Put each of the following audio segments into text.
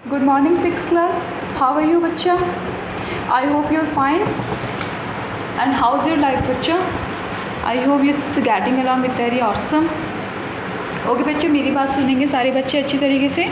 Good morning, sixth class. How are you, बच्चा? I hope you're fine. And how's your life, बच्चा? I hope it's getting along with very awesome. Okay बच्चों, मेरी बात सुनेंगे सारे बच्चे अच्छी तरीके से।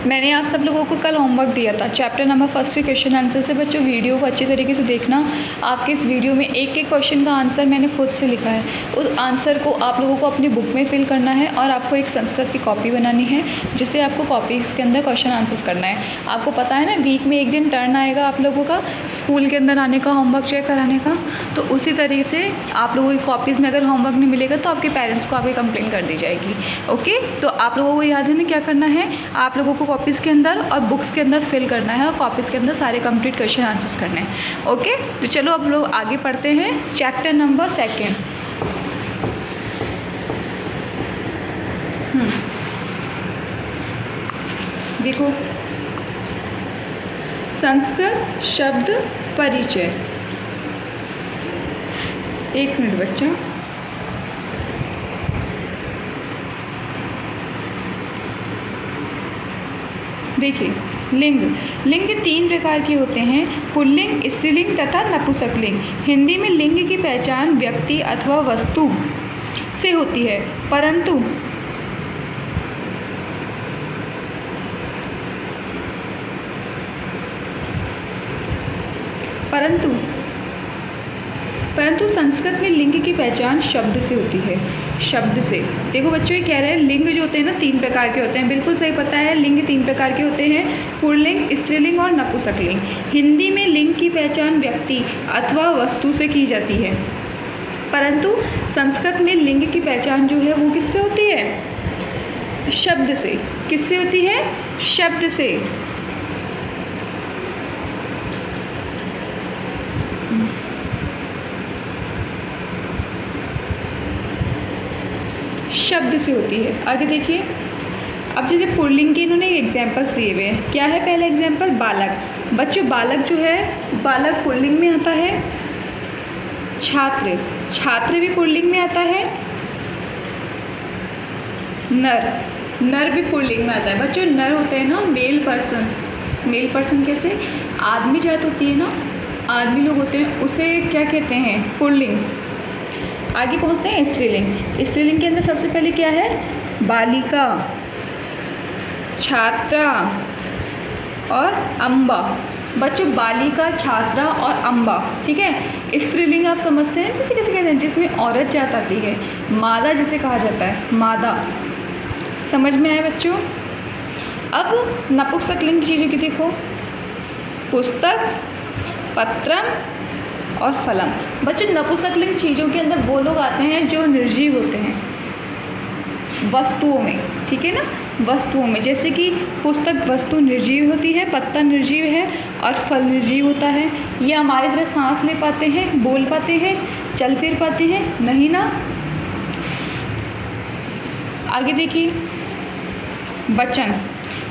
मैंने आप सब लोगों को कल होमवर्क दिया था चैप्टर नंबर 1 के क्वेश्चन आंसर से। बच्चों वीडियो को अच्छी तरीके से देखना। आपके इस वीडियो में एक एक क्वेश्चन का आंसर मैंने खुद से लिखा है। उस आंसर को आप लोगों को अपनी बुक में फिल करना है और आपको एक संस्कृत की कॉपी बनानी है जिससे आपको कॉपीज़ के अंदर क्वेश्चन आंसर्स करना है। आपको पता है ना, वीक में एक दिन टर्न आएगा आप लोगों का स्कूल के अंदर आने का, होमवर्क चेक कराने का। तो उसी तरीके से आप लोगों की कॉपीज़ में अगर होमवर्क नहीं मिलेगा तो आपके पेरेंट्स को आपकी कंप्लेन कर दी जाएगी। ओके, तो आप लोगों को याद है ना क्या करना है। आप लोगों को कॉपीज़ के अंदर और बुक्स के अंदर फिल करना है और कॉपीज़ के अंदर सारे कंप्लीट क्वेश्चन आंसर्स करने हैं। ओके, तो चलो अब लोग आगे पढ़ते हैं चैप्टर नंबर 2। देखो, संस्कृत शब्द परिचय। एक मिनट बच्चा। देखिए, लिंग 3 प्रकार के होते हैं, पुल्लिंग, स्त्रीलिंग तथा नपुंसकलिंग। हिंदी में लिंग की पहचान व्यक्ति अथवा वस्तु से होती है, परंतु संस्कृत में लिंग की पहचान शब्द से होती है। शब्द से देखो बच्चों, ये कह रहे हैं लिंग जो होते हैं ना 3 प्रकार के होते हैं। बिल्कुल सही पता है, लिंग 3 प्रकार के होते हैं, पुल्लिंग, स्त्रीलिंग और नपुंसकलिंग। हिंदी में लिंग की पहचान व्यक्ति अथवा वस्तु से की जाती है, परंतु संस्कृत में लिंग की पहचान जो है वो किससे होती है? शब्द से। किससे होती है? शब्द से। शब्द से होती है। आगे देखिए, अब जैसे पुल्लिंग के इन्होंने एग्जाम्पल्स दिए हुए हैं। क्या है पहला एग्जाम्पल? बालक। बच्चों, बालक जो है, बालक पुल्लिंग में आता है। छात्र, छात्र भी पुल्लिंग में आता है। नर, नर भी पुल्लिंग में आता है। बच्चों, नर होते हैं ना मेल पर्सन। मेल पर्सन कैसे? आदमी जात होती है ना, आदमी लोग होते हैं, उसे क्या कहते हैं? पुल्लिंग। आगे पहुंचते हैं स्त्रीलिंग। स्त्रीलिंग के अंदर सबसे पहले क्या है? बालिका, छात्रा और अम्बा। बच्चों, बालिका, छात्रा और अम्बा, ठीक है। स्त्रीलिंग आप समझते हैं जिसे कैसे कहते हैं? जिसमें औरत जात आती है, मादा जिसे कहा जाता है, मादा। समझ में आया बच्चों? अब नपुंसकलिंग की चीज़ों की देखो, पुस्तक, पत्रम और फलम। बच्चों, नपुंसकलिंग चीज़ों के अंदर वो लोग आते हैं जो निर्जीव होते हैं वस्तुओं में, ठीक है ना, वस्तुओं में। जैसे कि पुस्तक वस्तु निर्जीव होती है, पत्ता निर्जीव है और फल निर्जीव होता है। ये हमारी तरह सांस ले पाते हैं, बोल पाते हैं, चल फिर पाते हैं? नहीं ना। आगे देखिए, वचन।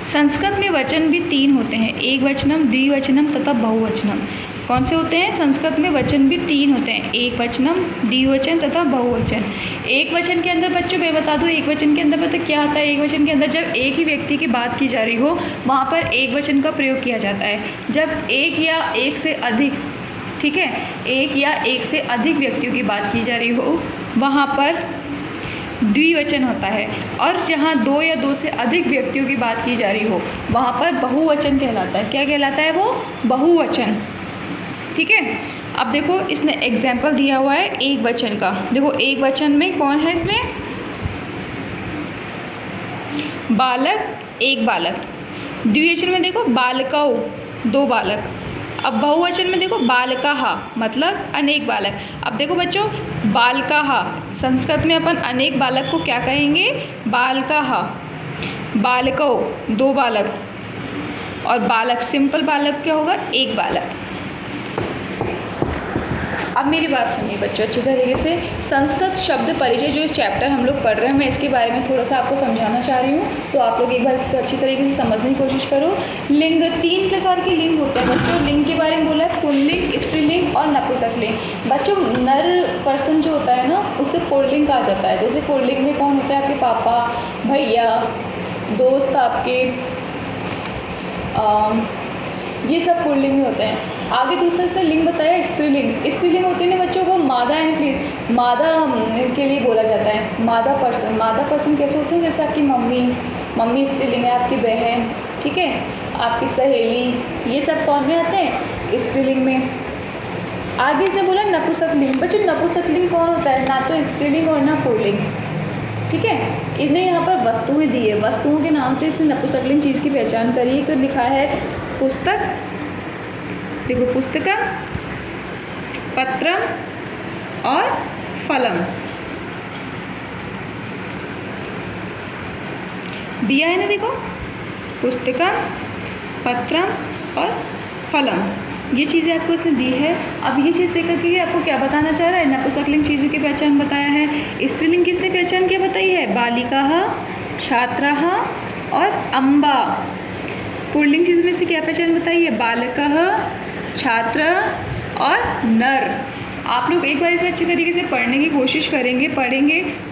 संस्कृत में वचन भी 3 होते हैं, एक वचनम, द्विवचनम तथा बहुवचनम। कौन से होते हैं? संस्कृत में वचन भी 3 होते हैं, एक वचनम, द्विवचन तथा बहुवचन। एक वचन के अंदर बच्चों मैं बता दूं, एक वचन के अंदर पता क्या होता है? एक वचन के अंदर जब एक ही व्यक्ति की बात की जा रही हो वहाँ पर एक वचन का प्रयोग किया जाता है। जब एक या एक से अधिक, ठीक है, एक या एक से अधिक व्यक्तियों की बात की जा रही हो वहाँ पर द्विवचन होता है, और जहाँ 2 या 2 से अधिक व्यक्तियों की बात की जा रही हो वहाँ पर बहुवचन कहलाता है। क्या कहलाता है वो? बहुवचन, ठीक है। अब देखो, इसने एग्जाम्पल दिया हुआ है एक वचन का। देखो, एक वचन में कौन है? इसमें बालक, एक बालक। द्विवचन में देखो बालकौ, 2 बालक। अब बहुवचन में देखो बालकाः, मतलब अनेक बालक। अब देखो बच्चों, बालकाः संस्कृत में अपन अनेक बालक को क्या कहेंगे? बालकाः। बालकौ, 2 बालक। और बालक, सिंपल बालक क्या होगा? एक बालक। अब मेरी बात सुनिए बच्चों अच्छी तरीके से। संस्कृत शब्द परिचय जो इस चैप्टर हम लोग पढ़ रहे हैं, मैं इसके बारे में थोड़ा सा आपको समझाना चाह रही हूँ, तो आप लोग एक बार इसको अच्छी तरीके से समझने की कोशिश करो। लिंग 3 प्रकार के लिंग होते हैं बच्चों। लिंग के बारे में बोला है पुल्लिंग, स्त्रीलिंग और नपुंसकलिंग। बच्चों, नर पर्सन जो होता है ना उसे पुल्लिंग कहा जाता है। जैसे पुल्लिंग में कौन होता है? आपके पापा, भैया, दोस्त आपके, ये सब पुल्लिंग में होते हैं। आगे दूसरा इसने लिंग बताया स्त्रीलिंग। स्त्रीलिंग होते हैं बच्चों वो मादा एंड मादा के लिए बोला जाता है। मादा पर्सन कैसे होते हैं, जैसे आपकी मम्मी स्त्रीलिंग है, आपकी बहन, ठीक है, आपकी सहेली, ये सब कौन में आते हैं, स्त्रीलिंग में। आगे इसने बोला नपुंसकलिंग। बच्चों नपुंसकलिंग कौन होता है, ना तो स्त्रीलिंग और ना पुल्लिंग, ठीक है। इसने यहाँ पर वस्तुएं दी है, वस्तुओं के नाम से इसने नपुंसकलिंग चीज़ की पहचान करी है। तो लिखा है पुस्तक, देखो पुस्तकम, पत्रम और फलम दिया है ना, देखो पुस्तकम, पत्रम और फलम, ये चीज़ें आपको इसने दी है। अब ये चीज़ देख करके आपको क्या बताना चाह रहा है, नपुंसकलिंग चीज़ों की पहचान बताया है। स्त्रीलिंग किसने पहचान क्या बताई है, बालिका, छात्रा और अम्बा। पुल्लिंग चीज़ में इसने क्या पहचान बताई है, बालक, छात्र और नर। आप लोग एक बार इसे अच्छी तरीके से पढ़ने की कोशिश पढ़ेंगे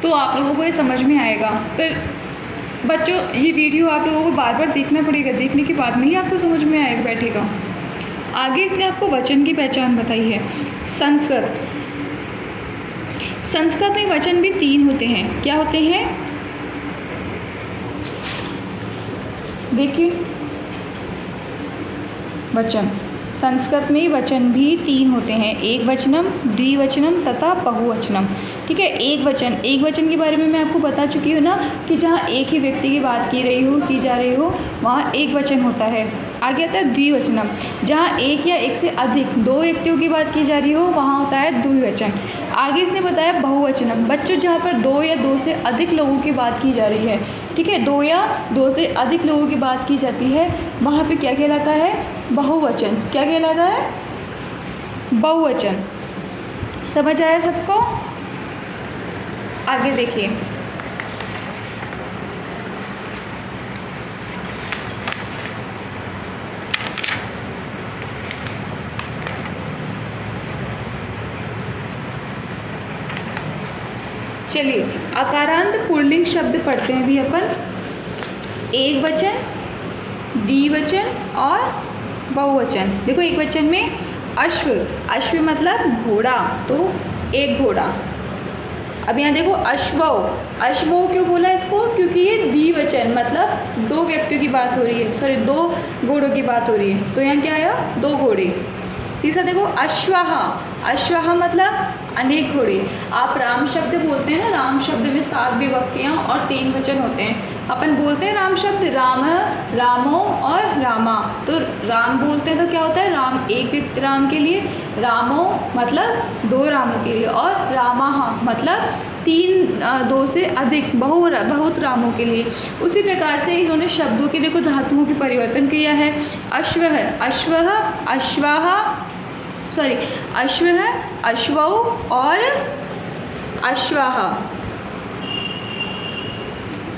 तो आप लोगों को ये समझ में आएगा। पर बच्चों ये वीडियो आप लोगों को बार बार देखना पड़ेगा, देखने के बाद में ही आपको समझ में आएगा, बैठेगा। आगे इसने आपको वचन की पहचान बताई है। संस्कृत में वचन भी 3 होते हैं। क्या होते हैं, देखिए वचन, संस्कृत में वचन भी 3 होते हैं, एक वचनम, द्विवचनम तथा बहुवचनम, ठीक है। एक वचन के बारे में मैं आपको बता चुकी हूँ ना कि जहाँ एक ही व्यक्ति की बात की जा रही हो वहाँ एक वचन होता है। आगे आता है द्विवचनम, जहाँ एक या एक से अधिक 2 व्यक्तियों की बात की जा रही हो वहाँ होता है द्विवचन। आगे इसने बताया बहुवचनम, बच्चों जहाँ पर 2 या 2 से अधिक लोगों की बात की जा रही है, ठीक है, 2 या 2 से अधिक लोगों की बात की जाती है, वहाँ पे क्या कहलाता है, बहुवचन। क्या कहलाता है, बहुवचन। समझ आया सबको? आगे देखिए, चलिए आकारांत पुल्लिंग शब्द पढ़ते हैं भी अपन। एक वचन, द्विवचन और बहुवचन। देखो एक वचन में अश्व मतलब घोड़ा, तो एक घोड़ा। अब यहाँ देखो अश्वौ क्यों बोला इसको, क्योंकि ये द्विवचन मतलब 2 व्यक्तियों की बात हो रही है, 2 घोड़ों की बात हो रही है, तो यहाँ क्या आया, 2 घोड़े। तीसरा देखो अश्वाहा मतलब अनेक घोड़े। आप राम शब्द बोलते हैं ना, राम शब्द में 7 विभक्तियाँ और 3 वचन होते हैं। अपन बोलते हैं राम शब्द, राम, रामो और रामा। तो राम बोलते हैं तो क्या होता है, राम एक व्यक्ति राम के लिए, रामो मतलब 2 रामों के लिए, और रामाहा मतलब 2 से अधिक बहुत रामों के लिए। उसी प्रकार से इन्होंने शब्दों के देखो धातुओं के परिवर्तन किया है। अश्व, अश्वौ और अश्वाहा,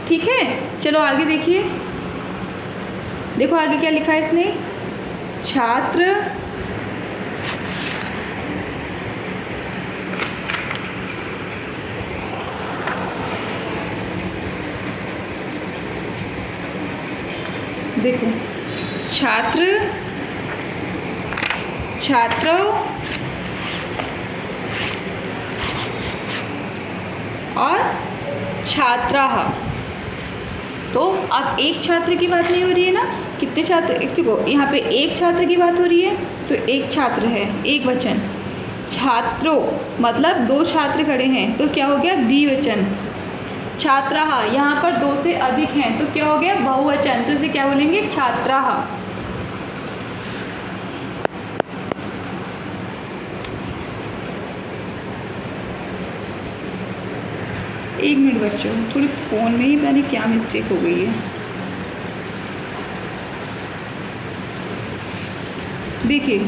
ठीक है। चलो आगे देखिए, देखो आगे क्या लिखा है इसने, छात्र, देखो छात्रों और छात्राः। तो अब एक छात्र की बात नहीं हो रही है ना, कितने छात्र, देखो यहाँ पे एक छात्र की बात हो रही है, तो एक छात्र है, एक वचन। छात्रों मतलब 2 छात्र खड़े हैं, तो क्या हो गया, द्विवचन। छात्राः यहाँ पर 2 से अधिक हैं, तो क्या हो गया, बहुवचन। तो इसे क्या बोलेंगे, छात्राः। एक मिनट बच्चों, थोड़ी फ़ोन में ही पता नहीं क्या मिस्टेक हो गई है। देखिए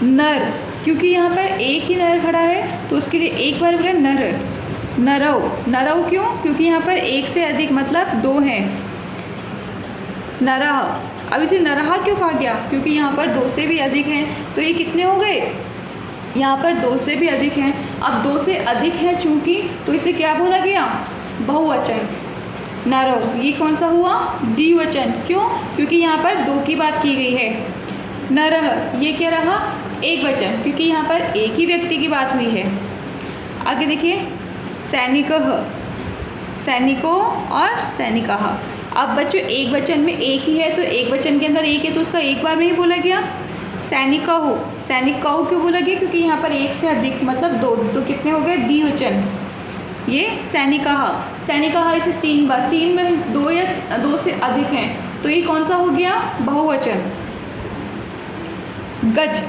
नर, क्योंकि यहाँ पर एक ही नर खड़ा है तो उसके लिए एक बार बोले नरौ क्यों, क्योंकि यहाँ पर एक से अधिक मतलब 2 हैं। नरह, अब इसे नरहा क्यों कहा गया, क्योंकि यहाँ पर 2 से भी अधिक हैं, तो ये कितने हो गए, यहाँ पर 2 से भी अधिक हैं। अब 2 से अधिक हैं चूँकि, तो इसे क्या बोला गया, बहुवचन। नर, ये कौन सा हुआ? द्विवचन। क्यों? क्योंकि यहाँ पर दो की बात की गई है। नरः, ये क्या रहा? एक वचन, क्योंकि यहाँ पर एक ही व्यक्ति की बात हुई है। आगे देखिए, सैनिकः, सैनिको और सैनिकाः। अब बच्चों एक वचन में एक ही है, तो एक वचन के अंदर एक है तो उसका एक बार में ही बोला गया। सैनिकाहु, सैनिकाहु क्यों बोला गया? क्योंकि यहाँ पर एक से अधिक मतलब दो, तो कितने हो गए? द्विवचन। ये सैनिकाः, सैनिकाः इसे 3 बार, 3 में 2 या 2 से अधिक हैं, तो ये कौन सा हो गया? बहुवचन। गज,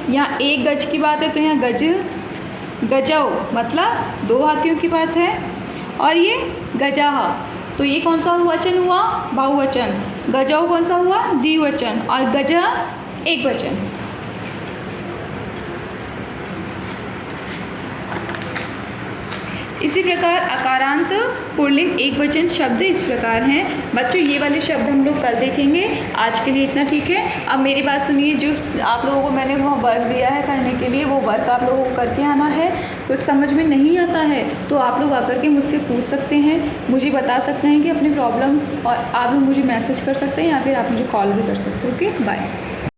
यहाँ एक गज की बात है तो यहाँ गज, गजौ मतलब 2 हाथियों की बात है। और ये गजाः, तो ये कौन सा वचन हुआ? बहुवचन। गजौ कौन सा हुआ? द्विवचन। और गजा एक वचन। इसी प्रकार अकारांत पुल्लिंग एक वचन शब्द इस प्रकार हैं। बच्चों ये वाले शब्द हम लोग कल देखेंगे। आज के लिए इतना ठीक है। अब मेरी बात सुनिए, जो आप लोगों को मैंने वहाँ वर्क दिया है करने के लिए, वो वर्क आप लोगों को करके आना है। कुछ समझ में नहीं आता है तो आप लोग आकर के मुझसे पूछ सकते हैं, मुझे बता सकते हैं कि अपनी प्रॉब्लम, और आप लोग मुझे मैसेज कर सकते हैं या फिर आप मुझे कॉल भी कर सकते हो। Okay, bye.